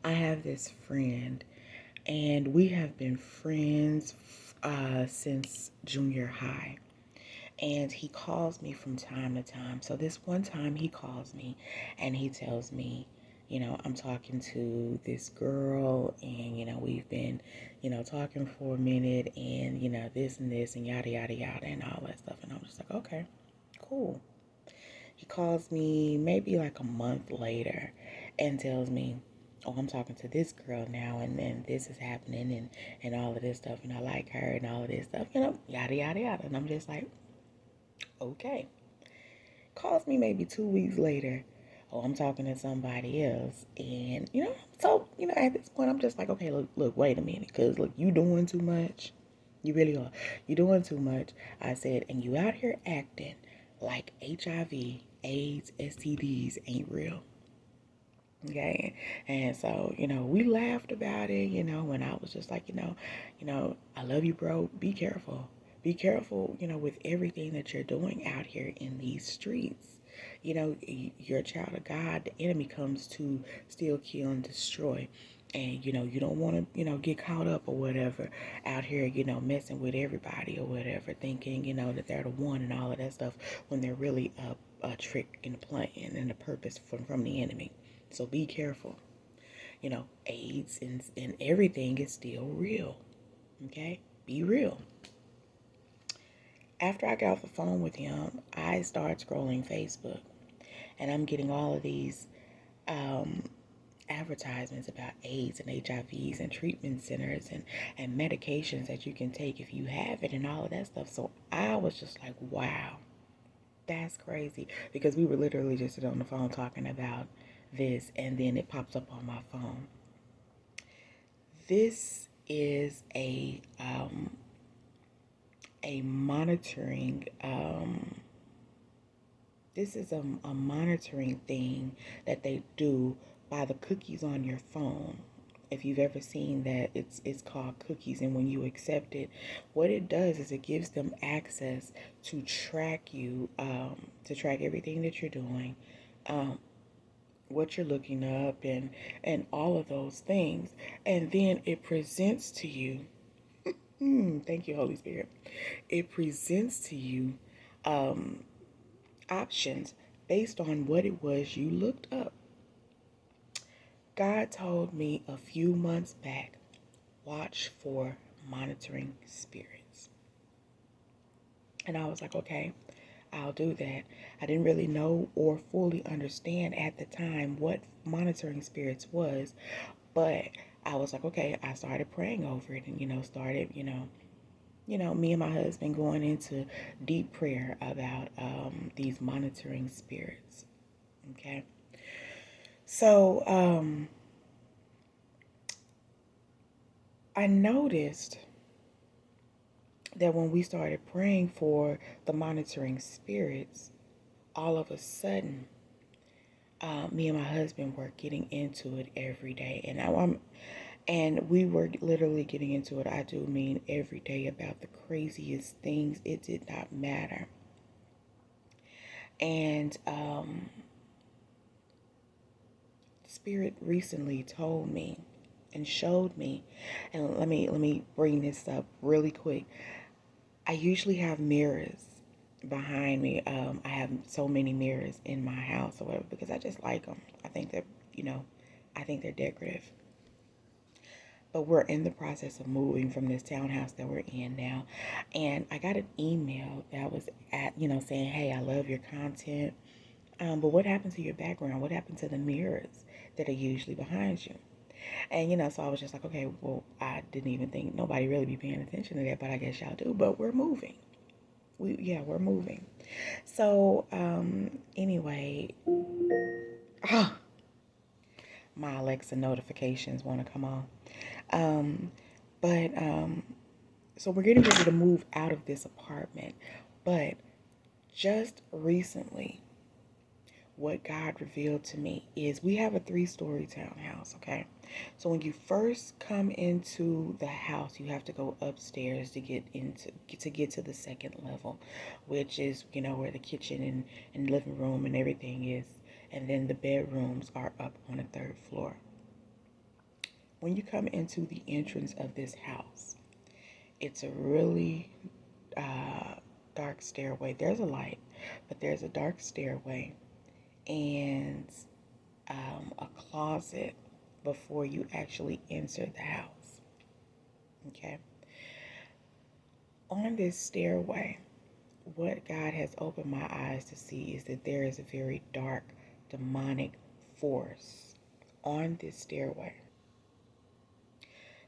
I have this friend, and we have been friends since junior high. And he calls me from time to time. So this one time he calls me and he tells me, I'm talking to this girl, and we've been, talking for a minute, and this and this and yada yada yada and all that stuff. And I'm just like, okay, cool. He calls me maybe like a month later and tells me, oh, I'm talking to this girl now, and then this is happening, and all of this stuff, and I like her and all of this stuff, yada yada yada. And I'm just like, okay. Calls me maybe 2 weeks later. Oh, I'm talking to somebody else. And, at this point, I'm just like, okay, look, wait a minute. Because, look, you doing too much. You really are. You doing too much. I said, and you out here acting like HIV, AIDS, STDs ain't real. Okay. And so, we laughed about it, and I was just like, I love you, bro. Be careful. Be careful, with everything that you're doing out here in these streets. You're a child of God. The enemy comes to steal, kill, and destroy. And, you don't want to, get caught up or whatever out here, messing with everybody or whatever, thinking, that they're the one and all of that stuff when they're really a trick and a plan and a purpose from the enemy. So be careful. AIDS and everything is still real. Okay? Be real. After I got off the phone with him, I started scrolling Facebook, and I'm getting all of these um, advertisements about AIDS and HIVs and treatment centers and medications that you can take if you have it and all of that stuff. So I was just like, wow, that's crazy. Because we were literally just sitting on the phone talking about this, and then it pops up on my phone. This is a monitoring this is a monitoring thing that they do by the cookies on your phone. If you've ever seen that, it's called cookies, and when you accept it, what it does is it gives them access to track you, to track everything that you're doing, um, what you're looking up, and all of those things, and then it presents to you. Thank you, Holy Spirit. It presents to you um, options based on what it was you looked up. God told me a few months back, watch for monitoring spirits. And I was like, okay, I'll do that. I didn't really know or fully understand at the time what monitoring spirits was, but I was like, okay, I started praying over it, and, started, me and my husband going into deep prayer about these monitoring spirits. Okay. So I noticed that when we started praying for the monitoring spirits, all of a sudden, me and my husband were getting into it every day, and we were literally getting into it. I do mean every day, about the craziest things. It did not matter. And Spirit recently told me and showed me, and let me bring this up really quick. I usually have mirrors behind me. I have so many mirrors in my house or whatever because I just like them. I think they're, I think they're decorative. But we're in the process of moving from this townhouse that we're in now. And I got an email that was saying, hey, I love your content. But what happened to your background? What happened to the mirrors that are usually behind you? And, so I was just like, okay, well, I didn't even think nobody really be paying attention to that, but I guess y'all do. But we're moving. We're moving. So, anyway, my Alexa notifications want to come on. Um, but so we're getting ready to move out of this apartment. But just recently, what God revealed to me is we have a 3-story townhouse, okay? So when you first come into the house, you have to go upstairs to get to the second level, which is, where the kitchen and living room and everything is. And then the bedrooms are up on the third floor. when you come into the entrance of this house, it's a really dark stairway. There's a light, but there's a dark stairway and a closet before you actually enter the house. Okay. On this stairway, what God has opened my eyes to see is that there is a very dark demonic force on this stairway.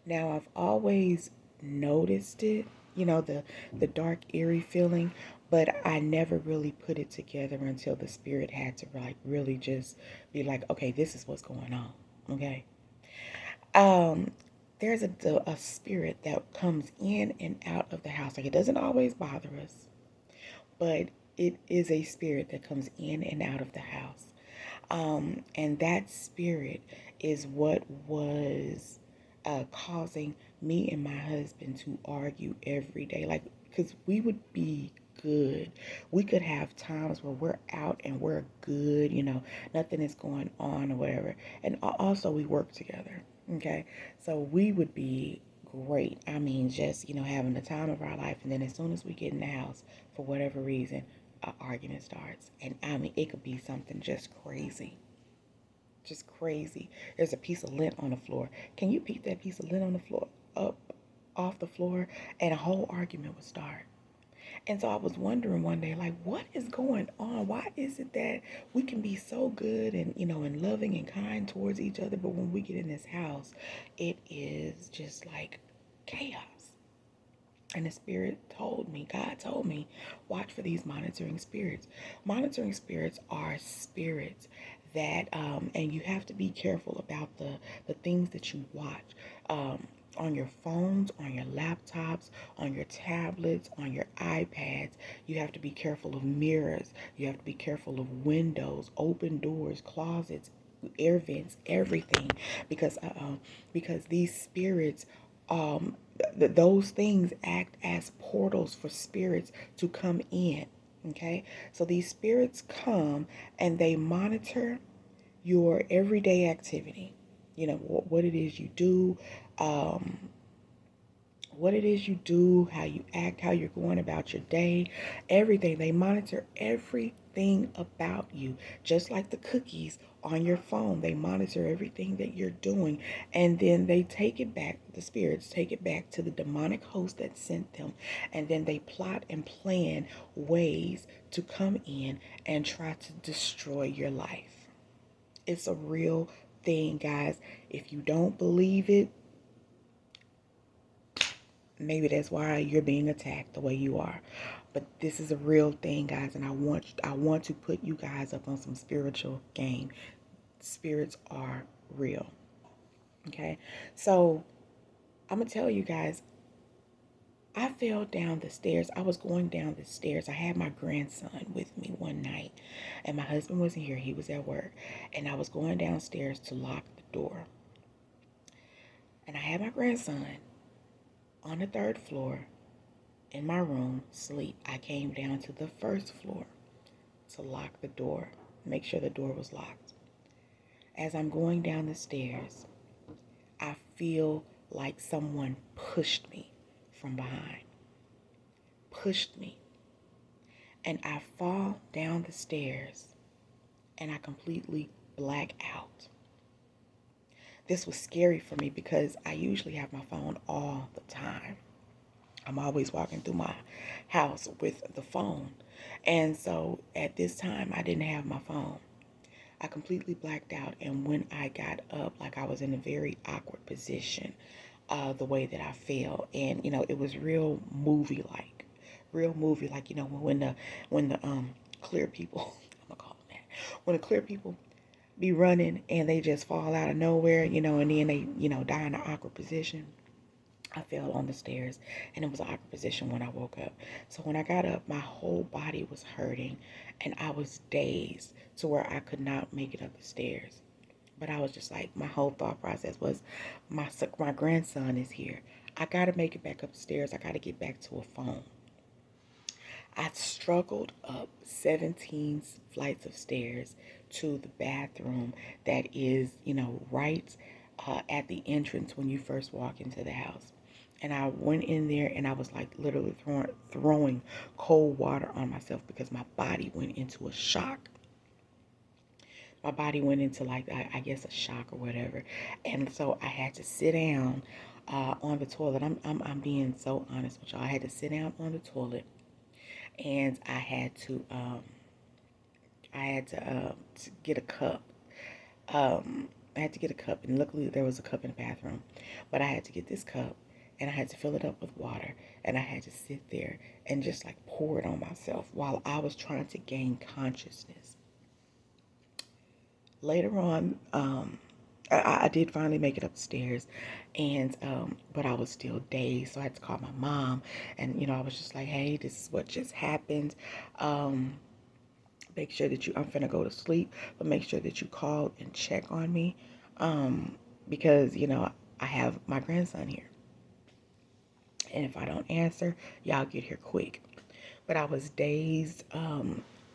Now, I've always noticed it, the dark, eerie feeling, but I never really put it together until the spirit had to like really just be like, okay, this is what's going on. Okay. Um, there's a spirit that comes in and out of the house. Like, it doesn't always bother us, but it is a spirit that comes in and out of the house. And that spirit is what was causing me and my husband to argue every day. Like, because we would be good. We could have times where we're out and we're good, nothing is going on or whatever. And also, we work together. Okay. So we would be great. I mean, just, having the time of our life. And then as soon as we get in the house, for whatever reason, an argument starts. And I mean, it could be something just crazy. Just crazy. There's a piece of lint on the floor. Can you pick that piece of lint on the floor up off the floor? And a whole argument would start. And so I was wondering one day, like, what is going on? Why is it that we can be so good and, and loving and kind towards each other, but when we get in this house, it is just like chaos. And the spirit told me, God told me, watch for these monitoring spirits. Monitoring spirits are spirits that, and you have to be careful about the things that you watch. On your phones, on your laptops, on your tablets, on your iPads. You have to be careful of mirrors. You have to be careful of windows, open doors, closets, air vents, everything, because these spirits, those things act as portals for spirits to come in. Okay, so these spirits come and they monitor your everyday activity. What it is you do, um, how you act, how you're going about your day, everything. They monitor everything about you, just like the cookies on your phone. They monitor everything that you're doing, and then they take it back, the spirits take it back to the demonic host that sent them, and then they plot and plan ways to come in and try to destroy your life. It's a real thing, guys. If you don't believe it, maybe that's why you're being attacked the way you are. But this is a real thing, guys, and I want to put you guys up on some spiritual game. Spirits are real. Okay? So, I'm going to tell you guys, I fell down the stairs. I was going down the stairs. I had my grandson with me one night, and my husband wasn't here. He was at work, and I was going downstairs to lock the door. And I had my grandson on the third floor in my room, sleep. I came down to the first floor to lock the door, make sure the door was locked. As I'm going down the stairs, I feel like someone pushed me from behind. Pushed me. And I fall down the stairs and I completely black out. This was scary for me because I usually have my phone all the time. I'm always walking through my house with the phone. And so at this time, I didn't have my phone. I completely blacked out. And when I got up, like, I was in a very awkward position, the way that I fell. And, it was real movie like. Real movie like, when the clear people, I'm going to call them that. When the clear people be running and they just fall out of nowhere, and then they, die in an awkward position. I fell on the stairs, and it was an awkward position when I woke up. So when I got up, my whole body was hurting, and I was dazed to where I could not make it up the stairs. But I was just like, my whole thought process was, my grandson is here. I got to make it back upstairs. I got to get back to a phone. I struggled up 17 flights of stairs to the bathroom that is, right at the entrance when you first walk into the house. And I went in there and I was like literally throwing cold water on myself because my body went into a shock. My body went into like, I guess, a shock or whatever. And so I had to sit down on the toilet. I'm being so honest with y'all. I had to sit down on the toilet, and I had to get a cup. I had to get a cup, and luckily there was a cup in the bathroom. But I had to get this cup, and I had to fill it up with water, and I had to sit there and just like pour it on myself while I was trying to gain consciousness. Later on, I did finally make it upstairs, and but I was still dazed, so I had to call my mom, and I was just like, "Hey, this is what just happened. Make sure that I'm finna go to sleep, but make sure that you call and check on me, because I have my grandson here, and if I don't answer, y'all get here quick." But I was dazed.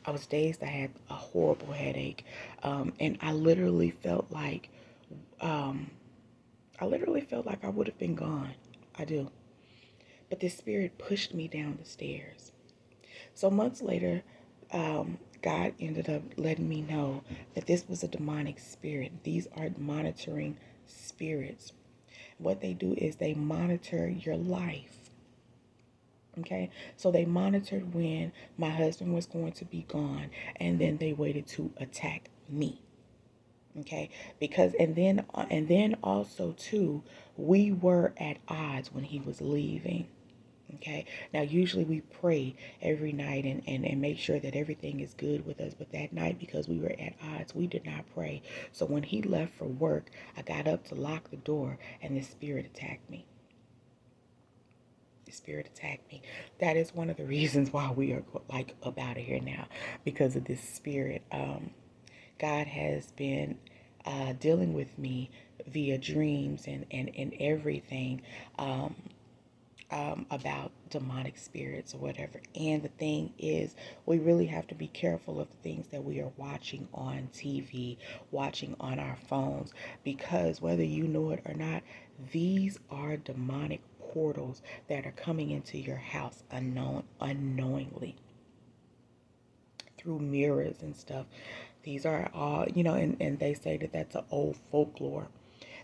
I was dazed. I had a horrible headache, and I literally felt like I would have been gone. I do. But this spirit pushed me down the stairs. So months later, God ended up letting me know that this was a demonic spirit. These are monitoring spirits. What they do is they monitor your life. Okay, so they monitored when my husband was going to be gone, and then they waited to attack me. Okay, because and then also too, we were at odds when he was leaving. Okay, now usually we pray every night and make sure that everything is good with us, but that night, because we were at odds, we did not pray. So when he left for work, I got up to lock the door, and the spirit attacked me. The spirit attacked me. That is one of the reasons why we are like up out of here now, because of this spirit. God has been dealing with me via dreams and everything, about demonic spirits or whatever. And the thing is, we really have to be careful of the things that we are watching on TV, watching on our phones, because whether you know it or not, these are demonic portals that are coming into your house unknowingly through mirrors and stuff. These are all, and they say that that's an old folklore,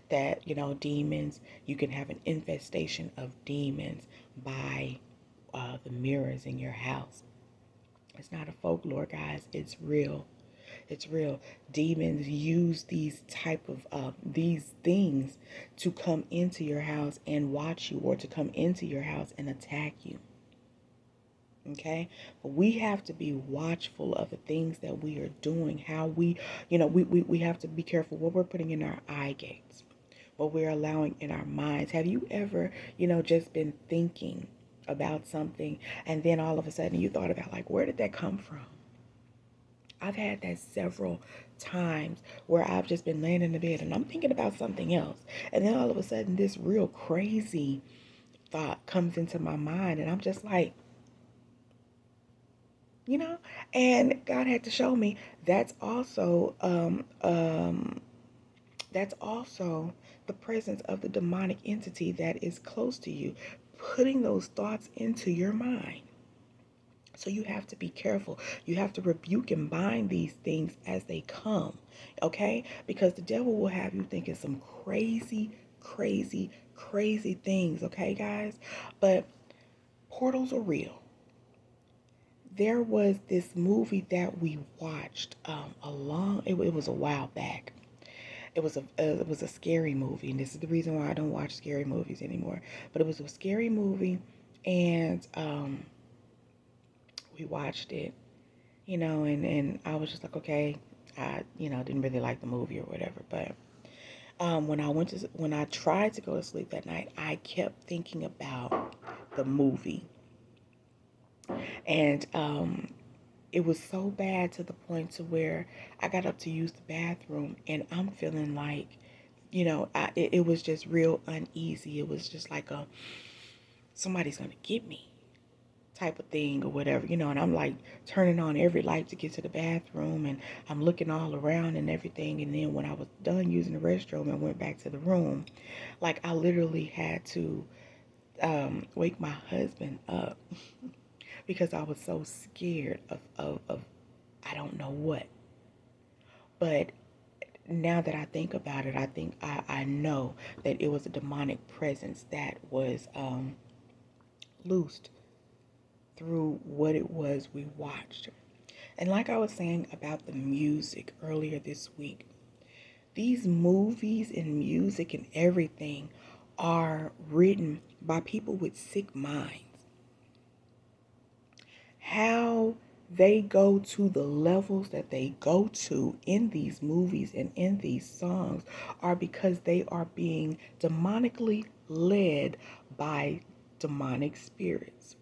that, demons, you can have an infestation of demons by the mirrors in your house. It's not a folklore, guys. It's real. It's real. Demons use these things to come into your house and watch you, or to come into your house and attack you. Okay, but we have to be watchful of the things that we are doing, how we have to be careful what we're putting in our eye gates, what we're allowing in our minds. Have you ever just been thinking about something, and then all of a sudden you thought about, like, where did that come from? I've had that several times, where I've just been laying in the bed and I'm thinking about something else, and then all of a sudden this real crazy thought comes into my mind, and I'm just like, you know and God had to show me that's also the presence of the demonic entity that is close to you, putting those thoughts into your mind. So you have to be careful. You have to rebuke and bind these things as they come, okay? Because the devil will have you thinking some crazy, crazy, crazy things, okay, guys? But portals are real. There was this movie that we watched it was a while back. It was a scary movie, and this is the reason why I don't watch scary movies anymore. But it was a scary movie, and we watched it, and I was just like, okay, I didn't really like the movie or whatever. But when I tried to go to sleep that night, I kept thinking about the movie, and it was so bad to the point to where I got up to use the bathroom, and I'm feeling like, it was just real uneasy. It was just like somebody's gonna get me type of thing or whatever, and I'm like turning on every light to get to the bathroom, and I'm looking all around and everything. And then when I was done using the restroom and went back to the room, like I literally had to wake my husband up because I was so scared of I don't know what. But now that I think about it, I think I know that it was a demonic presence that was loosed through what it was we watched. And like I was saying about the music earlier this week, these movies and music and everything are written by people with sick minds. How they go to the levels that they go to in these movies and in these songs are because they are being demonically led by demonic spirits.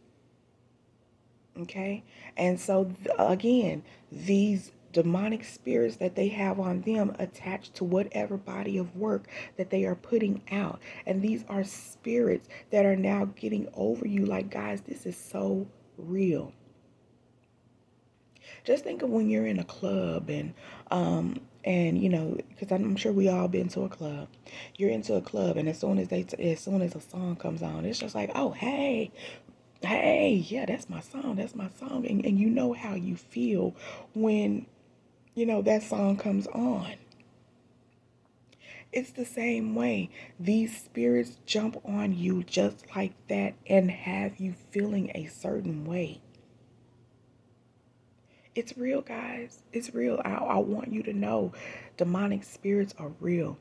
Okay? And so, again, these demonic spirits that they have on them attached to whatever body of work that they are putting out. And these are spirits that are now getting over you. Like, guys, this is so real. Just think of when you're in a club and because I'm sure we all been to a club. You're into a club, and as soon as a song comes on, it's just like, oh, hey, yeah, that's my song. And you know how you feel when that song comes on. It's the same way. These spirits jump on you just like that and have you feeling a certain way. It's real, guys. It's real. I want you to know demonic spirits are real.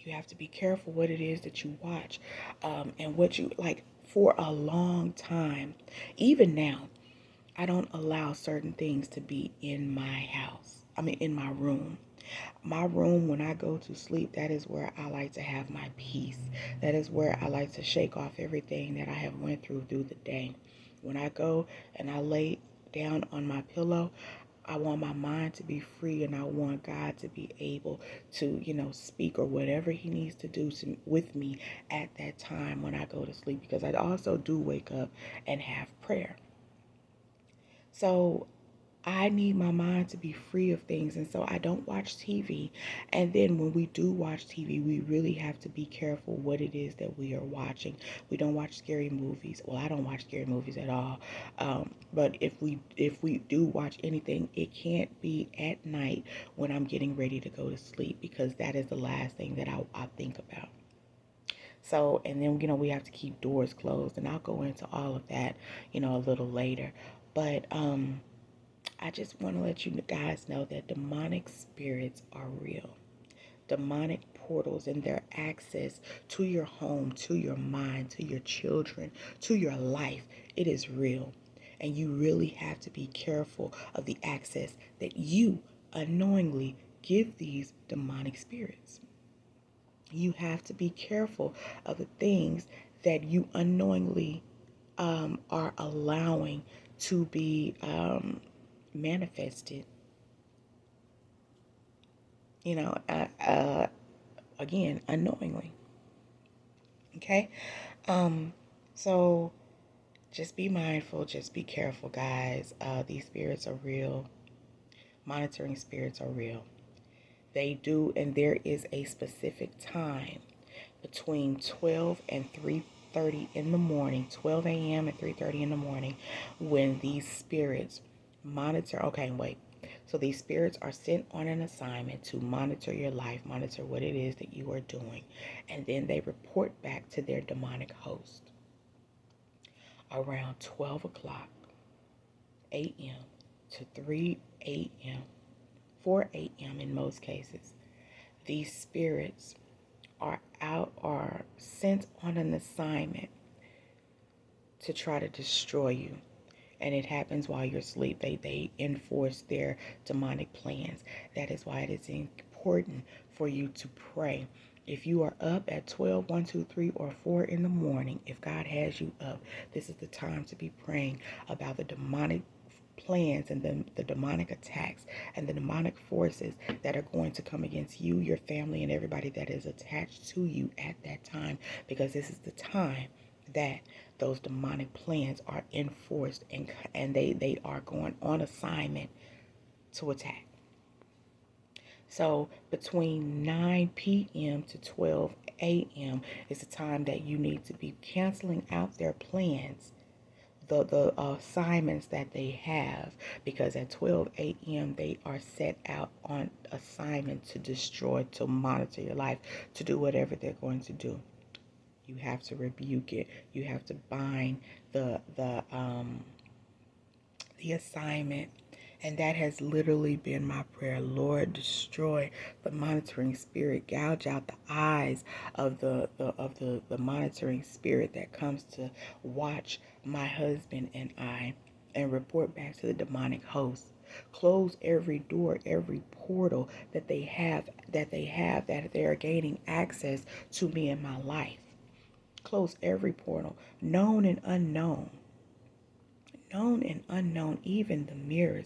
You have to be careful what it is that you watch, and what you like. For a long time, even now, I don't allow certain things to be in my house. I mean, in my room. My room, when I go to sleep, that is where I like to have my peace. That is where I like to shake off everything that I have went through the day. When I go and I lay down on my pillow, I want my mind to be free, and I want God to be able to, speak or whatever he needs to do with me at that time when I go to sleep, because I also do wake up and have prayer. So I need my mind to be free of things, and so I don't watch TV. And then when we do watch TV, we really have to be careful what it is that we are watching. We don't watch scary movies. Well, I don't watch scary movies at all. But if we do watch anything, it can't be at night when I'm getting ready to go to sleep, because that is the last thing that I think about. So, and then, we have to keep doors closed, and I'll go into all of that, a little later. But, I just want to let you guys know that demonic spirits are real. Demonic portals and their access to your home, to your mind, to your children, to your life, it is real. And you really have to be careful of the access that you unknowingly give these demonic spirits. You have to be careful of the things that you unknowingly are allowing to be manifested, you know, uh, uh, again, unknowingly. Okay? So just be mindful, just be careful, guys. These spirits are real. Monitoring spirits are real. They do, and there is a specific time between 12 and 3:30 in the morning, 12 a.m. and 3:30 in the morning, when these spirits monitor. Okay, wait. So these spirits are sent on an assignment to monitor your life, monitor what it is that you are doing, and then they report back to their demonic host around 12 o'clock a.m. to 3 a.m., 4 a.m. in most cases. These spirits are sent on an assignment to try to destroy you. And it happens while you're asleep. They enforce their demonic plans. That is why it is important for you to pray. If you are up at 12, 1, 2, 3, or 4 in the morning, if God has you up, this is the time to be praying about the demonic plans and the demonic attacks and the demonic forces that are going to come against you, your family, and everybody that is attached to you at that time, because this is the time that those demonic plans are enforced, and they are going on assignment to attack. So between 9 p.m. to 12 a.m. is the time that you need to be canceling out their plans, the assignments that they have, because at 12 a.m. they are set out on assignment to destroy, to monitor your life, to do whatever they're going to do. You have to rebuke it. You have to bind the assignment. And that has literally been my prayer. Lord, destroy the monitoring spirit. Gouge out the eyes of the monitoring spirit that comes to watch my husband and I and report back to the demonic host. Close every door, every portal that they have that they are gaining access to me in my life. Close every portal, known and unknown. Known and unknown, even the mirrors.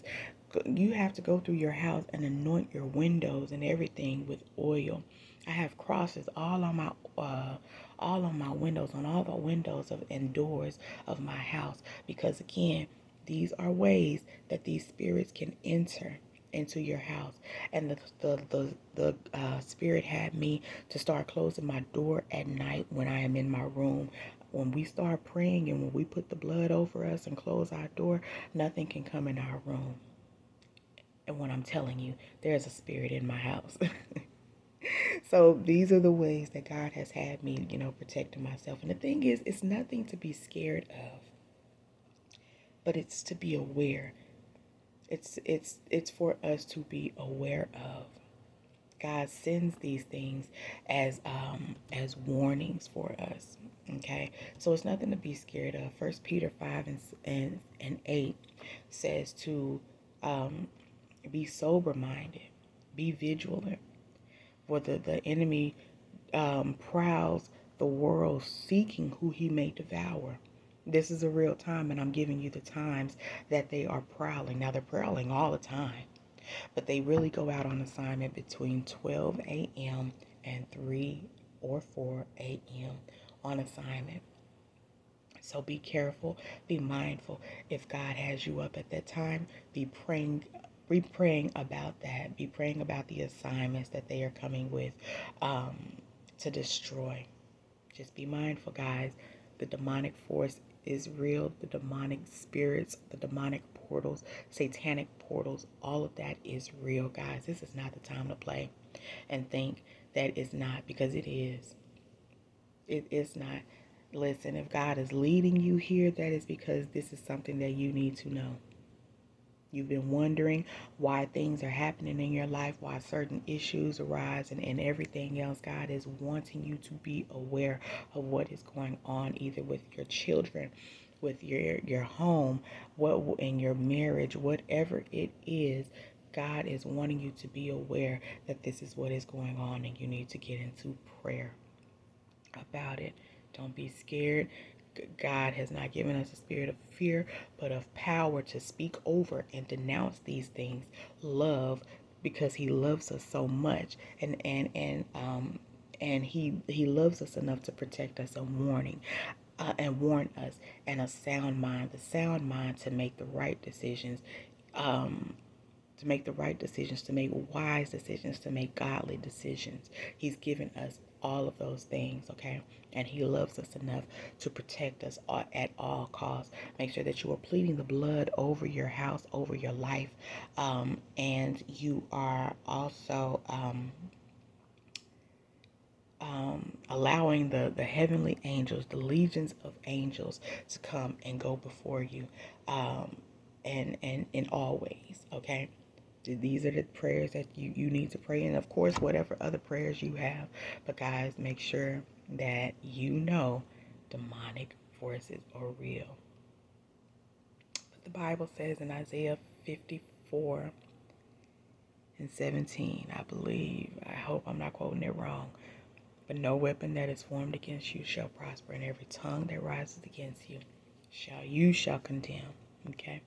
You have to go through your house and anoint your windows and everything with oil. I have crosses all on my windows, on all the windows and doors of my house, because again, these are ways that these spirits can enter into your house. And the spirit had me to start closing my door at night when I am in my room. When we start praying and when we put the blood over us and close our door, nothing can come in our room. And when I'm telling you, there's a spirit in my house. So these are the ways that God has had me, protecting myself. And the thing is, it's nothing to be scared of, but it's to be aware. It's for us to be aware of. God sends these things as warnings for us. Okay, so it's nothing to be scared of. 1 Peter 5 and 8 says to be sober minded, be vigilant, for the enemy prowls the world seeking who he may devour. This is a real time, and I'm giving you the times that they are prowling. Now, they're prowling all the time, but they really go out on assignment between 12 a.m. and 3 or 4 a.m. on assignment. So be careful, be mindful. If God has you up at that time, be praying about that. Be praying about the assignments that they are coming with to destroy. Just be mindful, guys. The demonic force is real. The demonic spirits, the demonic portals, satanic portals, all of that is real, guys. This is not the time to play and think that it's not, because it is. It is not. Listen, if God is leading you here, that is because this is something that you need to know. You've been wondering why things are happening in your life, why certain issues arise and everything else. God is wanting you to be aware of what is going on, either with your children, with your home, what in your marriage, whatever it is. God is wanting you to be aware that this is what is going on, and you need to get into prayer about it. Don't be scared. God has not given us a spirit of fear, but of power, to speak over and denounce these things. Love, because he loves us so much, and he loves us enough to protect us, and warn us, and a sound mind, the sound mind to make the right decisions, to make wise decisions, to make godly decisions. He's given us all of those things, okay? And he loves us enough to protect us at all costs. Make sure that you are pleading the blood over your house, over your life, and you are also allowing the heavenly angels, the legions of angels, to come and go before you, and in all ways, okay? These are the prayers that you need to pray, and of course whatever other prayers you have. But guys, make sure that demonic forces are real. But the Bible says in Isaiah 54 and 17, I believe, I hope I'm not quoting it wrong, but no weapon that is formed against you shall prosper, and every tongue that rises against you shall condemn. Okay?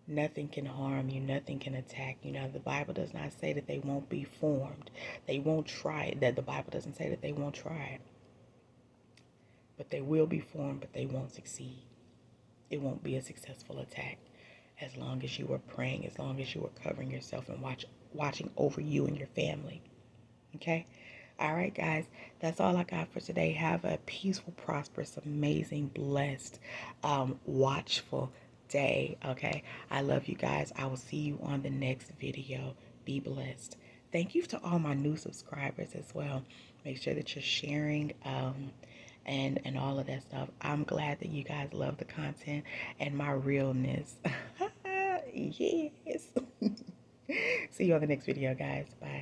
Nothing can harm you. Nothing can attack you. Now, the Bible does not say that they won't be formed. They won't try it. That the Bible doesn't say that they won't try it. But they will be formed, but they won't succeed. It won't be a successful attack as long as you are praying, as long as you are covering yourself and watching over you and your family. Okay? All right, guys, that's all I got for today. Have a peaceful, prosperous, amazing, blessed, watchful day. Okay? I love you guys. I will see you on the next video. Be blessed. Thank you to all my new subscribers as well. Make sure that you're sharing and all of that stuff. I'm glad that you guys love the content and my realness. Yes. See you on the next video, guys. Bye.